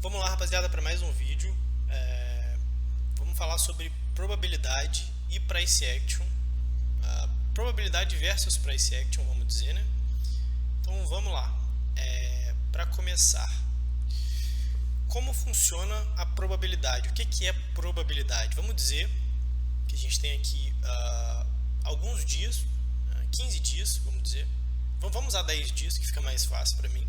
Vamos lá, rapaziada, para mais um vídeo. Vamos falar sobre probabilidade e price action. Probabilidade versus price action, vamos dizer, né? Então vamos lá. Para começar, como funciona a probabilidade? O que é probabilidade? Vamos dizer que a gente tem aqui alguns dias, 15 dias, vamos dizer. Vamos usar 10 dias, que fica mais fácil para mim.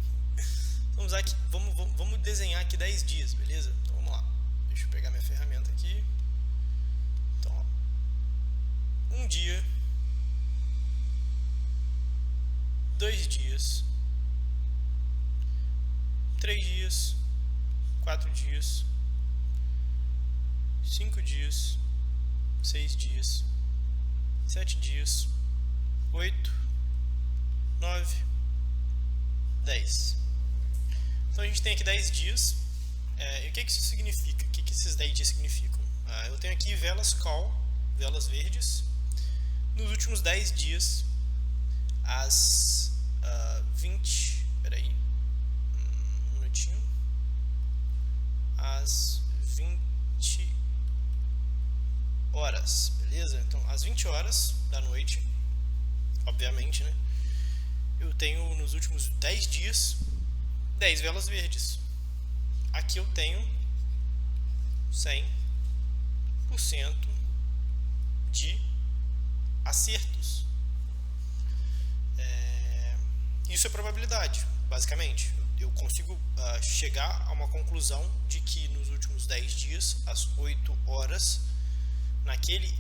Vamos desenhar aqui 10 dias, beleza? Então vamos lá. Deixa eu pegar minha ferramenta aqui. Então, ó, um dia, 2 dias, 3 dias, 4 dias, 5 dias, 6 dias, 7 dias, 8, 9, 10. Então a gente tem aqui 10 dias. E o que isso significa? O que esses 10 dias significam? Eu tenho aqui velas call, velas verdes, nos últimos 10 dias, às 20. Peraí. Um minutinho. Às 20 horas, beleza? Então, às 20 horas da noite, obviamente, né? Eu tenho nos últimos 10 dias 10 velas verdes. Aqui eu tenho 100% de acertos. Isso é probabilidade, basicamente. Eu consigo chegar a uma conclusão de que nos últimos 10 dias, às 8 horas, naquele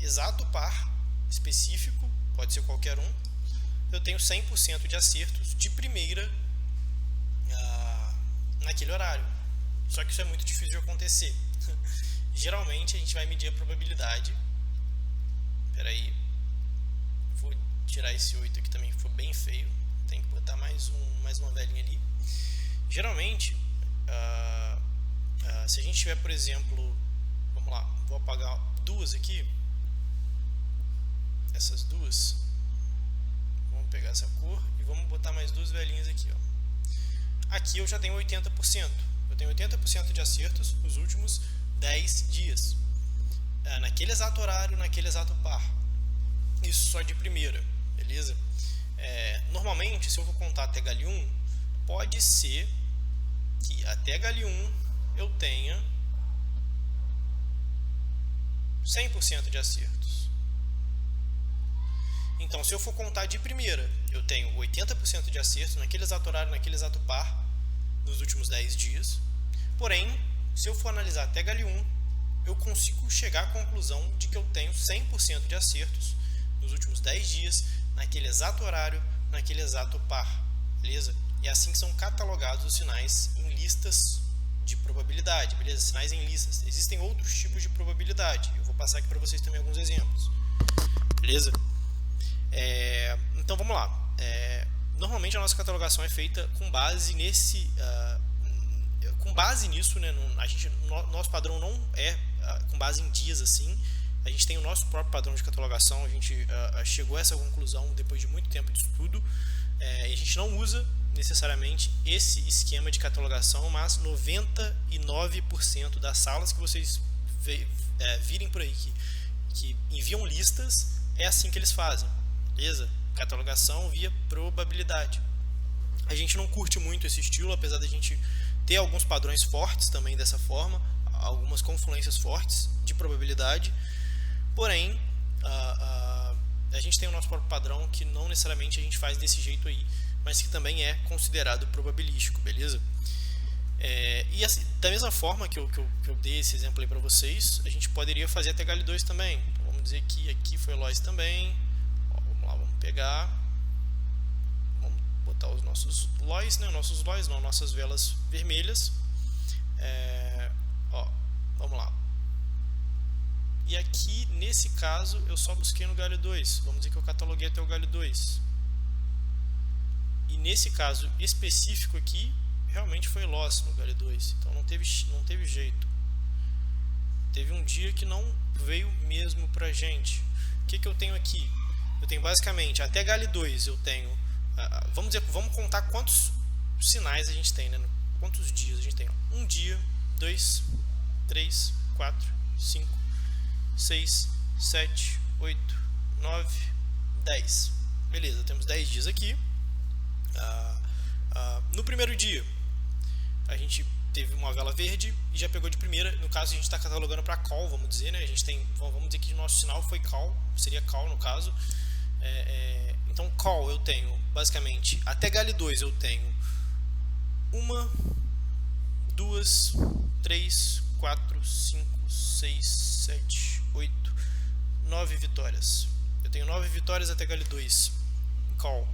exato par específico, pode ser qualquer um, eu tenho 100% de acertos de primeira naquele horário. Só que isso é muito difícil de acontecer. Geralmente a gente vai medir a probabilidade. Espera aí, vou tirar esse 8 aqui também, que foi bem feio. Tem que botar mais uma velinha ali. Geralmente, se a gente tiver, por exemplo, vamos lá, vou apagar duas aqui. Essas duas. Vamos pegar essa cor e vamos botar mais duas velinhas aqui, ó. Aqui eu já tenho 80%. Eu tenho 80% de acertos nos últimos 10 dias. Naquele exato horário, naquele exato par. Isso só de primeira, beleza? Normalmente, se eu vou contar até H1, pode ser que até H1 eu tenha 100% de acertos. Então, se eu for contar de primeira, eu tenho 80% de acertos naquele exato horário, naquele exato par, nos últimos 10 dias. Porém, se eu for analisar até H1, eu consigo chegar à conclusão de que eu tenho 100% de acertos nos últimos 10 dias, naquele exato horário, naquele exato par, beleza? E assim são catalogados os sinais em listas de probabilidade, beleza? Sinais em listas. Existem outros tipos de probabilidade. Eu vou passar aqui para vocês também alguns exemplos, beleza? Então vamos lá. Normalmente a nossa catalogação é feita com base nesse, com base nisso, né? Nosso padrão não é com base em dias assim. A gente tem o nosso próprio padrão de catalogação. A gente chegou a essa conclusão depois de muito tempo de estudo. E a gente não usa necessariamente esse esquema de catalogação, mas 99% das salas que vocês virem por aí que enviam listas, é assim que eles fazem. Beleza? Catalogação via probabilidade. A gente não curte muito esse estilo, apesar de a gente ter alguns padrões fortes também dessa forma, algumas confluências fortes de probabilidade. Porém, a gente tem o nosso próprio padrão que não necessariamente a gente faz desse jeito aí, mas que também é considerado probabilístico, beleza? E assim, da mesma forma que eu dei esse exemplo aí para vocês, a gente poderia fazer até H2 também. Então, vamos dizer que aqui foi Lois também. Vamos pegar, vamos botar os nossos LOIs, né? Nossas velas vermelhas. Vamos lá. E aqui, nesse caso, eu só busquei no galho 2. Vamos dizer que eu cataloguei até o galho 2. E nesse caso específico aqui, realmente foi loss no galho 2. Então não teve jeito. Teve um dia que não veio mesmo pra gente. O que eu tenho aqui? Eu tenho basicamente até galho 2 eu tenho, vamos contar quantos sinais a gente tem, né? quantos dias a gente tem? 1 dia, 2, 3, 4, 5, 6, 7, 8, 9, 10. Beleza, temos 10 dias aqui. No primeiro dia, a gente teve uma vela verde e já pegou de primeira. No caso, a gente está catalogando para call, vamos dizer, né? A gente tem, vamos dizer que o nosso sinal foi call, seria call no caso. Então, call eu tenho, basicamente, até Gale 2 eu tenho 1, 2, 3, 4, 5, 6, 7, 8, 9 vitórias. Eu tenho 9 vitórias até Gale 2 call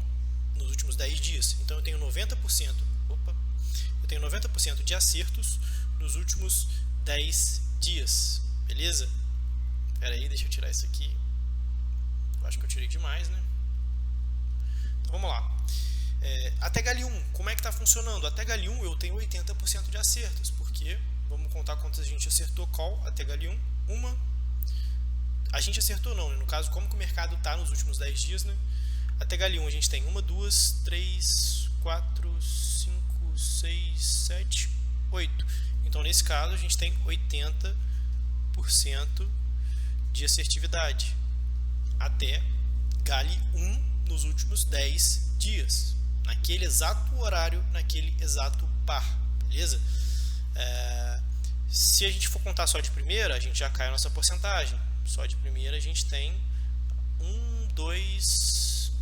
nos últimos 10 dias. Então eu tenho 90%. Eu tenho 90% de acertos nos últimos 10 dias. Beleza? Espera aí, deixa eu tirar isso aqui. Eu acho que eu tirei demais, né? Então vamos lá. Até Gale 1, como é que está funcionando? Até Gale 1 eu tenho 80% de acertos, porque vamos contar quantas a gente acertou call até Gale 1. A gente acertou não, né? No caso, como que o mercado está nos últimos 10 dias, né? Até Gale 1 a gente tem 1, 2, 3, 4, 5, 6, 7, 8. Então nesse caso a gente tem 80% de assertividade até Gale 1 nos últimos 10 dias. Naquele exato horário, naquele exato par. Beleza? Se a gente for contar só de primeira, a gente já cai a nossa porcentagem. Só de primeira a gente tem 1, 2,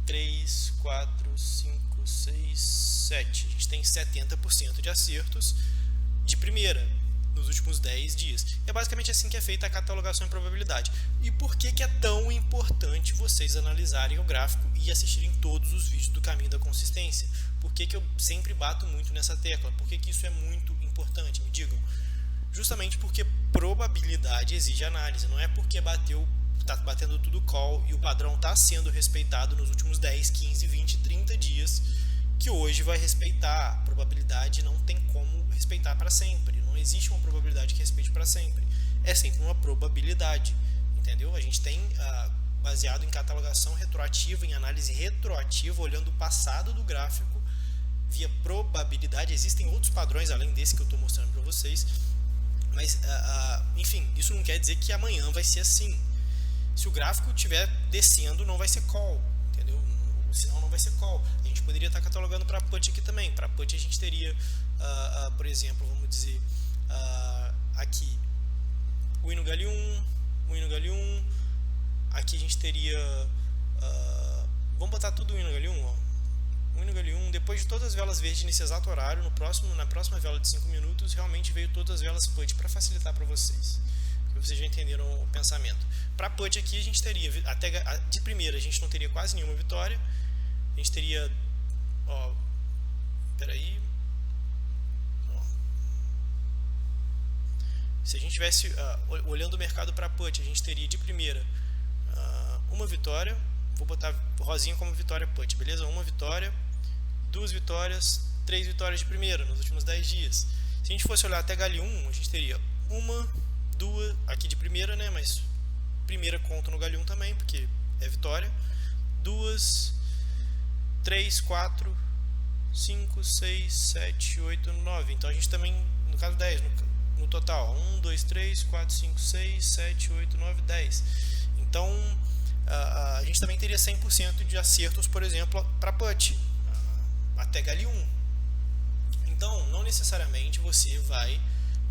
3, 4, 5, 6, 7. A gente tem 70% de acertos de primeira nos últimos 10 dias. É basicamente assim que é feita a catalogação em probabilidade. E por que é tão importante vocês analisarem o gráfico e assistirem todos os vídeos do Caminho da Consistência? Por que eu sempre bato muito nessa tecla? Por que isso é muito importante? Me digam. Justamente porque probabilidade exige análise. Não é porque está batendo tudo call e o padrão está sendo respeitado nos últimos 10, 15, 20, 30 dias que hoje vai respeitar. A probabilidade não tem como respeitar para sempre. Não existe uma probabilidade que respeite para sempre. É sempre uma probabilidade. Entendeu? A gente tem, baseado em catalogação retroativa, em análise retroativa, olhando o passado do gráfico via probabilidade. Existem outros padrões além desse que eu estou mostrando para vocês. Mas, enfim, isso não quer dizer que amanhã vai ser assim. Se o gráfico estiver descendo, não vai ser call, entendeu? O sinal não vai ser call. A gente poderia estar catalogando para put aqui também. Para put a gente teria, por exemplo, vamos dizer, aqui, win no Gale 1, win no Gale 1. Aqui a gente teria, vamos botar tudo win no Gale 1, ó. Win no Gale 1, depois de todas as velas verdes nesse exato horário, na próxima vela de 5 minutos, realmente veio todas as velas put para facilitar para vocês. Vocês já entenderam o pensamento. Para put aqui a gente teria, até de primeira a gente não teria quase nenhuma vitória. A gente teria, peraí, se a gente tivesse olhando o mercado para put, a gente teria de primeira uma vitória. Vou botar rosinha como vitória put, beleza? Uma vitória, 2 vitórias, 3 vitórias de primeira nos últimos 10 dias. Se a gente fosse olhar até Gale 1, a gente teria 1, 2 aqui de primeira, né? Mas primeira conta no Gale 1 também, porque é vitória. 2, 3, 4, 5, 6, 7, 8, 9. Então a gente também, no caso 10, no total, 1, 2, 3, 4, 5, 6, 7, 8, 9, 10. Então a gente também teria 100% de acertos, por exemplo, para put até Gale 1. Então não necessariamente você vai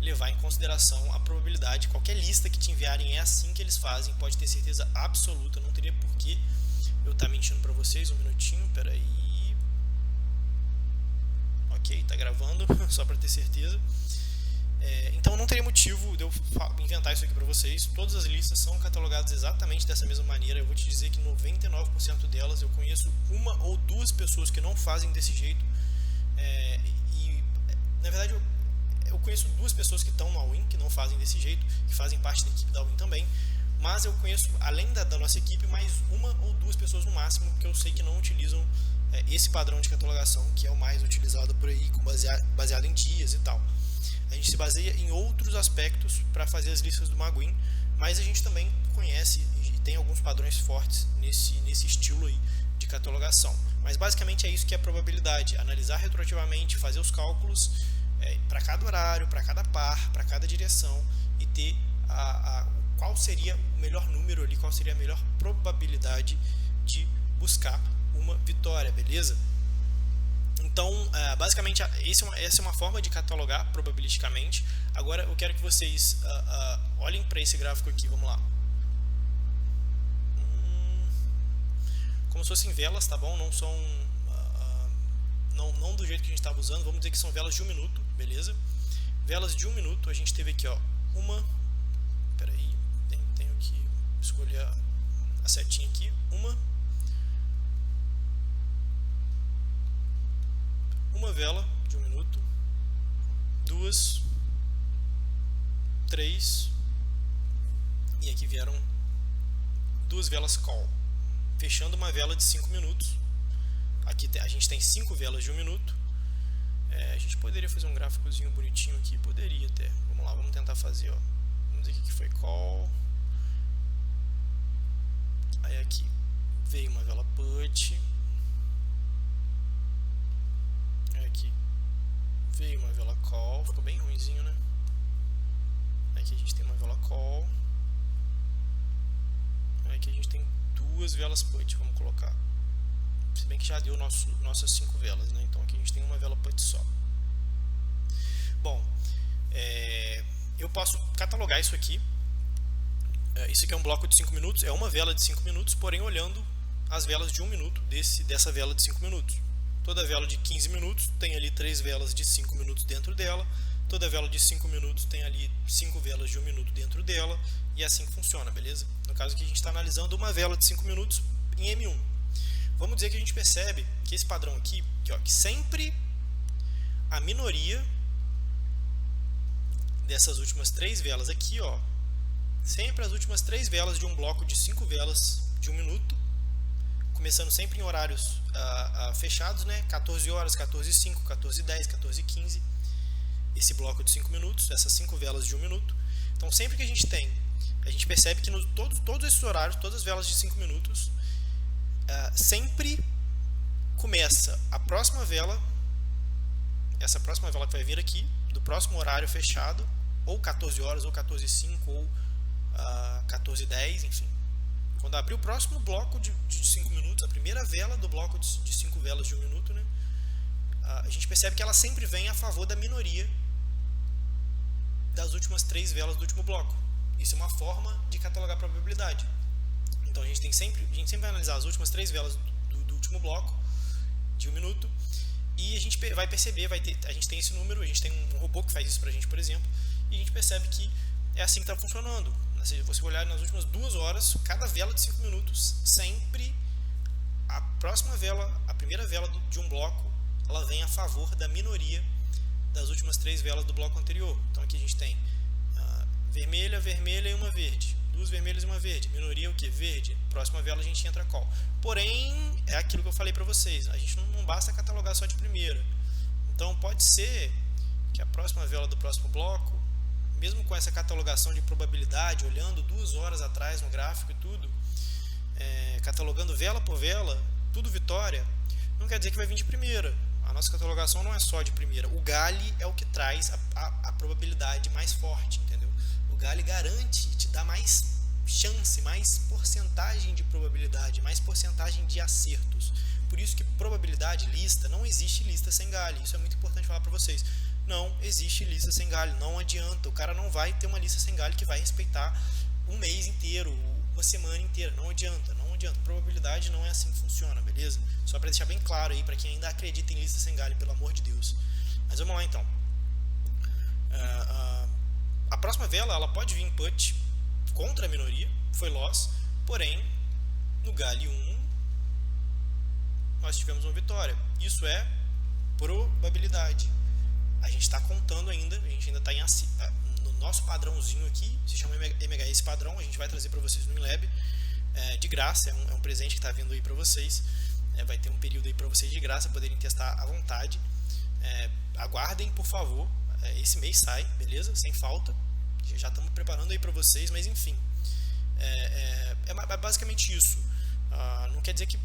levar em consideração a probabilidade. Qualquer lista que te enviarem é assim que eles fazem, pode ter certeza absoluta. Não teria porquê eu estar mentindo para vocês. Um minutinho, peraí. Ok, tá gravando, só para ter certeza. Então não teria motivo de eu inventar isso aqui para vocês. Todas as listas são catalogadas exatamente dessa mesma maneira. Eu vou te dizer que 99% delas eu conheço 1 ou 2 pessoas que não fazem desse jeito. E na verdade eu conheço 2 pessoas que estão no All-in, que não fazem desse jeito, que fazem parte da equipe da All-in também. Mas eu conheço, além da nossa equipe, mais 1 ou 2 pessoas no máximo que eu sei que não utilizam esse padrão de catalogação, que é o mais utilizado por aí, baseado em dias e tal. A gente se baseia em outros aspectos para fazer as listas do Maguin, mas a gente também conhece e tem alguns padrões fortes nesse estilo aí de catalogação. Mas basicamente é isso que é probabilidade, analisar retroativamente, fazer os cálculos para cada horário, para cada par, para cada direção e ter qual seria o melhor número ali, qual seria a melhor probabilidade de buscar uma vitória, beleza? Então, basicamente, essa é uma forma de catalogar probabilisticamente. Agora, eu quero que vocês olhem para esse gráfico aqui, vamos lá. Como se fossem velas, tá bom? Não são... não do jeito que a gente estava usando, vamos dizer que são velas de 1 minuto, beleza? Velas de 1 minuto, a gente teve aqui, ó, peraí, tenho que escolher a setinha aqui, uma vela de 1 minuto, 2, 3, e aqui vieram 2 velas call, fechando uma vela de 5 minutos. Aqui a gente tem 5 velas de 1 minuto. A gente poderia fazer um gráficozinho bonitinho aqui, poderia até. Vamos lá, vamos tentar fazer, ó. Vamos ver o que foi call. Aí aqui veio uma vela put. Aí aqui veio uma vela call, ficou bem ruinzinho, né? Aqui a gente tem uma vela call. Aí aqui a gente tem 2 velas put, vamos colocar. Se bem que já deu nossas 5 velas, né? Então aqui a gente tem uma vela put só. Bom, eu posso catalogar isso aqui. Isso aqui é um bloco de 5 minutos, é uma vela de 5 minutos, porém olhando as velas de 1 minuto dessa vela de 5 minutos. Toda vela de 15 minutos tem ali 3 velas de 5 minutos dentro dela. Toda vela de 5 minutos tem ali 5 velas de 1 minuto dentro dela. E assim funciona, beleza? No caso aqui a gente está analisando uma vela de 5 minutos em M1. Vamos dizer que a gente percebe que esse padrão aqui, que sempre a minoria dessas últimas 3 velas aqui, ó, sempre as últimas 3 velas de um bloco de 5 velas de 1 minuto, começando sempre em horários fechados, né? 14 horas, 14h05, 14h10, 14h15, esse bloco de 5 minutos, essas 5 velas de 1 minuto. Então sempre que a gente percebe que todos esses horários, todas as velas de 5 minutos, sempre começa a próxima vela, essa próxima vela que vai vir aqui, do próximo horário fechado, ou 14 horas, ou 14h05, ou 14h10, enfim. Quando abrir o próximo bloco de 5 minutos, a primeira vela do bloco de 5 velas de 1 minuto, né, a gente percebe que ela sempre vem a favor da minoria das últimas 3 velas do último bloco. Isso é uma forma de catalogar a probabilidade. Então a gente sempre vai analisar as últimas 3 velas do último bloco de 1 minuto e a gente vai perceber, a gente tem esse número, a gente tem um robô que faz isso pra gente, por exemplo, e a gente percebe que é assim que está funcionando. Se você olhar nas últimas 2 horas, cada vela de 5 minutos, sempre a próxima vela, a primeira vela de um bloco, ela vem a favor da minoria das últimas 3 velas do bloco anterior. Então aqui a gente tem vermelha, vermelha e uma verde. 2 vermelhas e uma verde. Minoria o que? Verde. Próxima vela a gente entra call. Porém, é aquilo que eu falei para vocês. A gente não basta catalogar só de primeira. Então pode ser que a próxima vela do próximo bloco, mesmo com essa catalogação de probabilidade, olhando 2 horas atrás no gráfico e tudo, catalogando vela por vela, tudo vitória, não quer dizer que vai vir de primeira. A nossa catalogação não é só de primeira. O GALI é o que traz a probabilidade mais forte, entendeu? O GALI garante, te dá mais chance, mais porcentagem de probabilidade, mais porcentagem de acertos. Por isso que probabilidade, lista, não existe lista sem GALI. Isso é muito importante falar para vocês. Não existe lista sem GALI, não adianta. O cara não vai ter uma lista sem GALI que vai respeitar um mês inteiro, uma semana inteira. Não adianta, não adianta. Probabilidade não é assim que funciona, beleza? Só para deixar bem claro aí para quem ainda acredita em lista sem GALI, pelo amor de Deus. Mas vamos lá então. A próxima vela ela pode vir put contra a minoria, foi loss, porém no GALI 1 nós tivemos uma vitória. Isso é probabilidade. A gente está contando ainda, a gente ainda está no nosso padrãozinho aqui, se chama MHS padrão, a gente vai trazer para vocês no InLab, de graça, é um presente que está vindo aí para vocês, vai ter um período aí para vocês de graça, poderem testar à vontade. Aguardem, por favor, esse mês sai, beleza? Sem falta, já estamos preparando aí para vocês, mas enfim, é basicamente isso. Não quer dizer que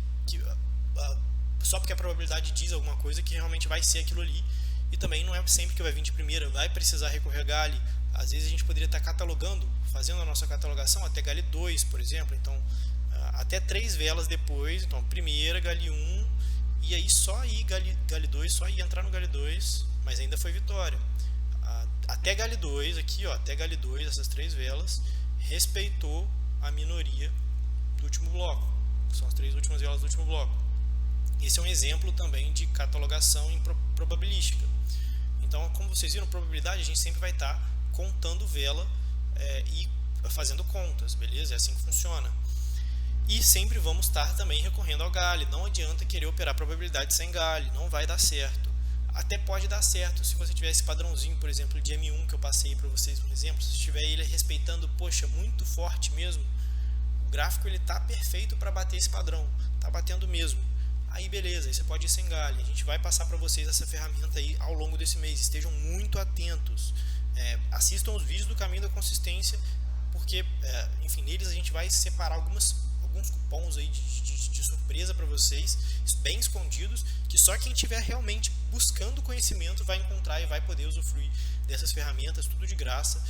só porque a probabilidade diz alguma coisa que realmente vai ser aquilo ali, e também não é sempre que vai vir de primeira, vai precisar recorrer a GALI. Às vezes a gente poderia estar catalogando, fazendo a nossa catalogação até GALI 2, por exemplo, então até 3 velas depois, então primeira, GALI 1, e aí só aí GALI 2, só aí entrar no GALI 2, mas ainda foi vitória. Até GALI 2 aqui, ó, até GALI 2, essas 3 velas, respeitou a minoria do último bloco, que são as 3 últimas velas do último bloco. Esse é um exemplo também de catalogação em probabilística. Então, como vocês viram, probabilidade a gente sempre vai estar contando vela e fazendo contas, beleza? É assim que funciona. E sempre vamos estar também recorrendo ao GALI. Não adianta querer operar probabilidade sem GALI, não vai dar certo. Até pode dar certo se você tiver esse padrãozinho, por exemplo, de M1 que eu passei para vocês no exemplo. Se tiver ele respeitando, poxa, muito forte mesmo, o gráfico ele está perfeito para bater esse padrão, está batendo mesmo. Aí beleza, aí você pode ir sem GALI. A gente vai passar para vocês essa ferramenta aí ao longo desse mês. Estejam muito atentos. Assistam os vídeos do Caminho da Consistência, porque, enfim, neles a gente vai separar alguns cupons aí de surpresa para vocês, bem escondidos, que só quem estiver realmente buscando conhecimento vai encontrar e vai poder usufruir dessas ferramentas, tudo de graça.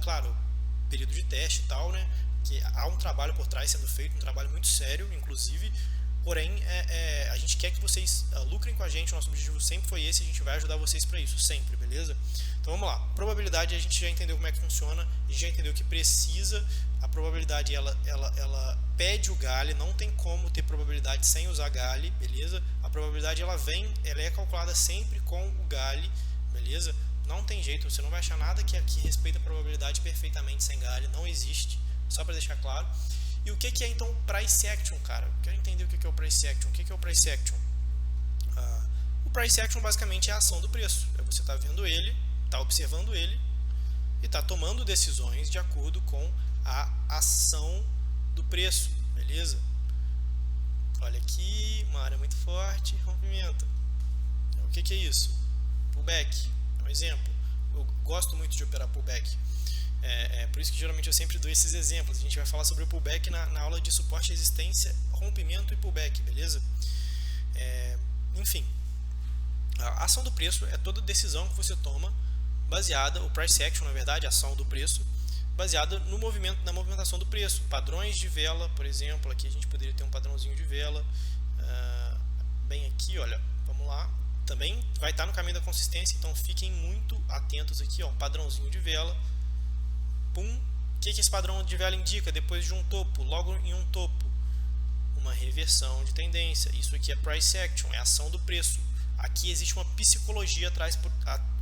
Claro, período de teste e tal, né? Que há um trabalho por trás sendo feito, um trabalho muito sério, inclusive. Porém, a gente quer que vocês lucrem com a gente, o nosso objetivo sempre foi esse, a gente vai ajudar vocês para isso, sempre, beleza? Então vamos lá, probabilidade a gente já entendeu como é que funciona, a gente já entendeu que precisa, a probabilidade ela pede o GALI, não tem como ter probabilidade sem usar GALI, beleza? A probabilidade ela é calculada sempre com o GALI, beleza? Não tem jeito, você não vai achar nada que respeita a probabilidade perfeitamente sem GALI, não existe, só para deixar claro. E o que é então o Price Action, cara? Eu quero entender o que é o Price Action. O que é o Price Action? O Price Action basicamente é a ação do preço. Você está vendo ele, está observando ele e está tomando decisões de acordo com a ação do preço, beleza? Olha aqui, uma área muito forte, rompimento. O que é isso? Pullback, é um exemplo. Eu gosto muito de operar pullback. Por isso que geralmente eu sempre dou esses exemplos. A gente vai falar sobre o pullback na aula de suporte, resistência, rompimento e pullback, beleza? Enfim, a ação do preço é toda decisão que você toma baseada, o price action, na verdade, a ação do preço, baseada no movimento, na movimentação do preço. Padrões de vela, por exemplo, aqui a gente poderia ter um padrãozinho de vela, bem aqui, olha, vamos lá. Também vai estar no caminho da consistência, então fiquem muito atentos aqui, ó, um padrãozinho de vela. Pum. O que esse padrão de vela indica? Depois de um topo, logo em um topo, uma reversão de tendência. Isso aqui é price action, é a ação do preço. Aqui existe uma psicologia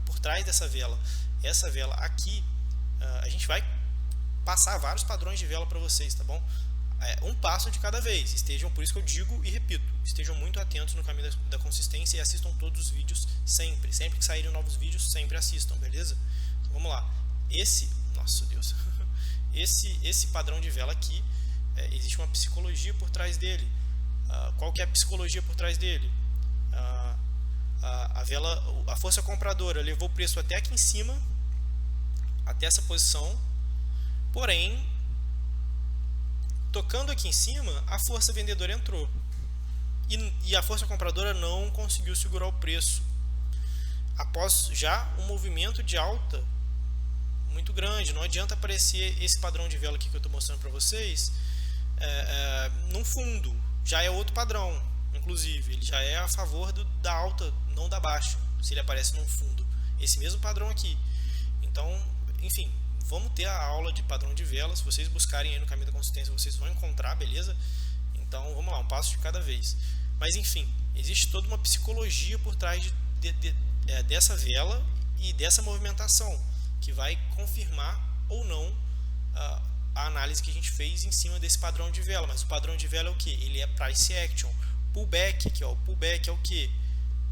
por trás dessa vela. Essa vela aqui, a gente vai passar vários padrões de vela para vocês, tá bom? Um passo de cada vez. Por isso que eu digo e repito, estejam muito atentos no caminho da consistência e assistam todos os vídeos sempre. Sempre que saírem novos vídeos, sempre assistam, beleza? Então, vamos lá. Nossa Deus, esse padrão de vela aqui, existe uma psicologia por trás dele. Qual que é a psicologia por trás dele? A força compradora levou o preço até aqui em cima, até essa posição, porém, tocando aqui em cima, a força vendedora entrou e a força compradora não conseguiu segurar o preço, após já um movimento de alta muito grande. Não adianta aparecer esse padrão de vela aqui que eu estou mostrando para vocês no fundo, já é outro padrão, inclusive ele já é a favor da alta, não da baixa, se ele aparece no fundo, esse mesmo padrão aqui. Então, enfim, vamos ter a aula de padrão de vela, se vocês buscarem aí no caminho da consistência vocês vão encontrar, beleza? Então vamos lá, um passo de cada vez. Mas enfim, existe toda uma psicologia por trás dessa vela e dessa movimentação, que vai confirmar ou não a análise que a gente fez em cima desse padrão de vela. Mas o padrão de vela é o que? Ele é price action. Pullback, aqui, ó, pullback é o que?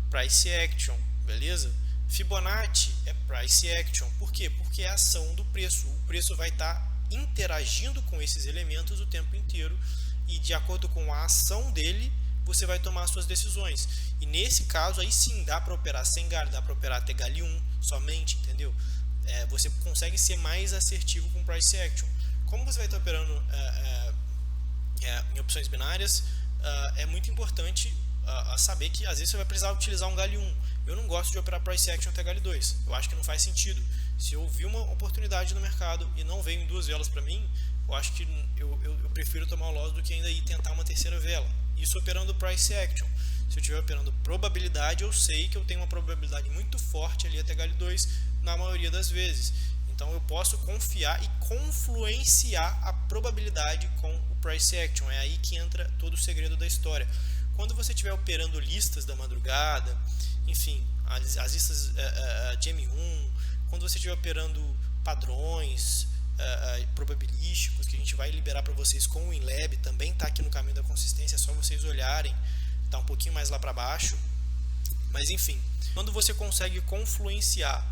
Price action, beleza? Fibonacci é price action. Por quê? Porque é a ação do preço. O preço vai estar interagindo com esses elementos o tempo inteiro e de acordo com a ação dele, você vai tomar as suas decisões. E nesse caso, aí sim, dá para operar sem GALI, dá para operar até GALI 1 somente, entendeu? Você consegue ser mais assertivo com price action. Como você vai estar operando em opções binárias, é muito importante saber que às vezes você vai precisar utilizar um Galho 1. Eu não gosto de operar Price Action até Galho 2. Eu acho que não faz sentido. Se eu vi uma oportunidade no mercado e não veio em 2 velas para mim, eu acho que eu prefiro tomar o loss do que ainda ir tentar uma terceira vela. Isso operando Price Action. Se eu estiver operando probabilidade, eu sei que eu tenho uma probabilidade muito forte ali até Galho 2 na maioria das vezes. Então eu posso confiar e confluenciar a probabilidade com o Price Action. É aí que entra todo o segredo da história. Quando você estiver operando listas da madrugada, enfim, as listas de M1, quando você estiver operando padrões probabilísticos, que a gente vai liberar para vocês com o WinLab, também está aqui no caminho da consistência, é só vocês olharem, está um pouquinho mais lá para baixo. Mas enfim, quando você consegue confluenciar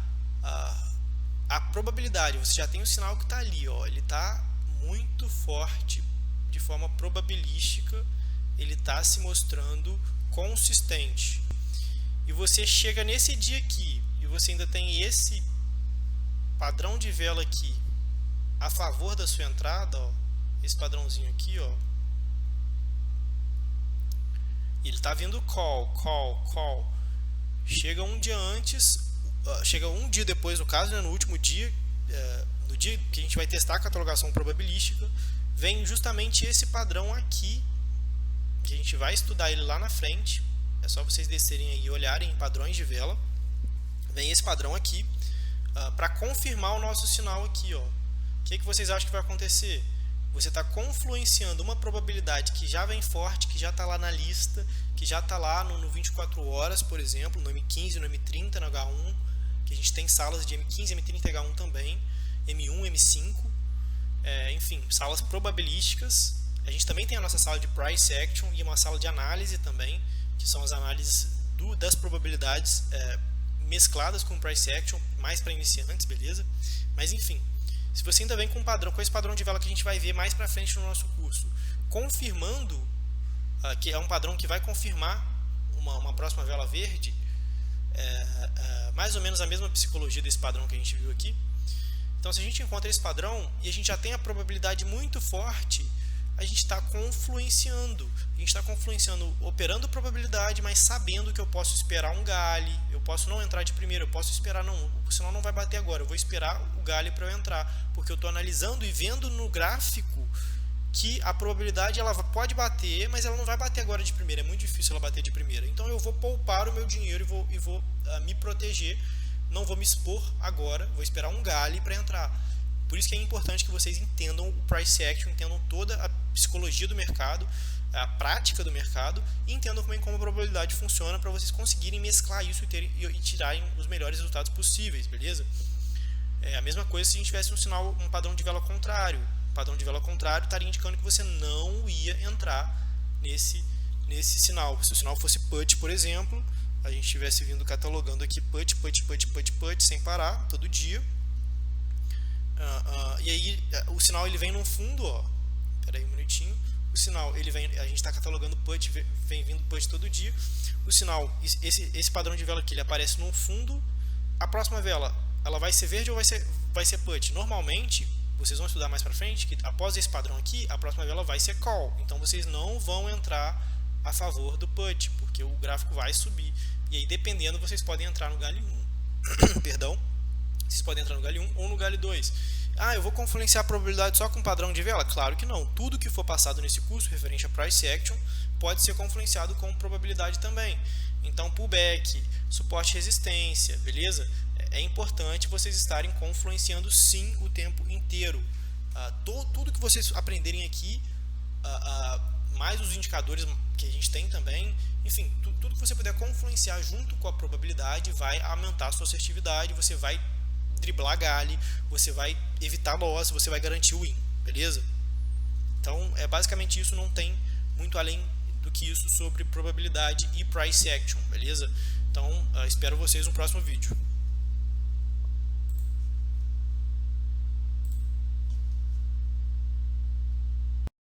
a probabilidade, você já tem o sinal que está ali, ó, ele está muito forte de forma probabilística, ele está se mostrando consistente. E você chega nesse dia aqui e você ainda tem esse padrão de vela aqui a favor da sua entrada, ó, esse padrãozinho aqui, ó, ele está vindo call. Chega um dia antes, chega um dia depois, no caso, né, no último dia, no dia que a gente vai testar a catalogação probabilística, vem justamente esse padrão aqui, que a gente vai estudar ele lá na frente. É só vocês descerem aí e olharem em padrões de vela. Vem esse padrão aqui para confirmar o nosso sinal aqui, ó. O que vocês acham que vai acontecer? Você está confluenciando uma probabilidade que já vem forte, que já está lá na lista, que já está lá no 24 horas, por exemplo, no M15, no M30, no H1, que a gente tem salas de M15, M30 e H1 também, M1, M5, enfim, salas probabilísticas. A gente também tem a nossa sala de Price Action e uma sala de análise também, que são as análises das probabilidades mescladas com Price Action, mais para iniciantes, beleza? Mas enfim, se você ainda vem com esse padrão de vela que a gente vai ver mais para frente no nosso curso, confirmando, que é um padrão que vai confirmar uma próxima vela verde, mais ou menos a mesma psicologia desse padrão que a gente viu aqui. Então, se a gente encontra esse padrão e a gente já tem a probabilidade muito forte, a gente está confluenciando. A gente está confluenciando, operando probabilidade, mas sabendo que eu posso esperar um gale, eu posso não entrar de primeira, eu posso esperar, não, senão não vai bater agora, eu vou esperar o gale para eu entrar, porque eu estou analisando e vendo no gráfico que a probabilidade ela pode bater, mas ela não vai bater agora de primeira, é muito difícil ela bater de primeira. Então eu vou poupar o meu dinheiro e vou me proteger, não vou me expor agora, vou esperar um gale para entrar. Por isso que é importante que vocês entendam o Price Action, entendam toda a psicologia do mercado, a prática do mercado, e entendam como a probabilidade funciona para vocês conseguirem mesclar isso e tirarem os melhores resultados possíveis, beleza? É a mesma coisa se a gente tivesse um padrão de vela contrário. O padrão de vela contrário estaria indicando que você não ia entrar nesse sinal. Se o sinal fosse put, por exemplo, a gente estivesse vindo catalogando aqui put, sem parar, todo dia. E aí o sinal ele vem no fundo, ó. Espera aí um minutinho. O sinal ele vem, a gente está catalogando put, vem vindo put todo dia. O sinal, esse padrão de vela aqui, ele aparece no fundo. A próxima vela, ela vai ser verde ou vai ser put? Normalmente, vocês vão estudar mais para frente que após esse padrão aqui, a próxima vela vai ser call. Então vocês não vão entrar a favor do put, porque o gráfico vai subir. E aí, dependendo, vocês podem entrar no galho 1. Perdão. Vocês podem entrar no galho 1 ou no galho 2. Eu vou confluenciar a probabilidade só com padrão de vela? Claro que não. Tudo que for passado nesse curso referente a Price Action pode ser confluenciado com probabilidade também. Então, pullback, suporte e resistência, beleza? É importante vocês estarem confluenciando sim o tempo inteiro. Tudo que vocês aprenderem aqui, mais os indicadores que a gente tem também, enfim, tudo que você puder confluenciar junto com a probabilidade vai aumentar a sua assertividade, você vai driblar gale, você vai evitar loss, você vai garantir o win, beleza? Então, basicamente isso, não tem muito além do que isso sobre probabilidade e price action, beleza? Então, espero vocês no próximo vídeo.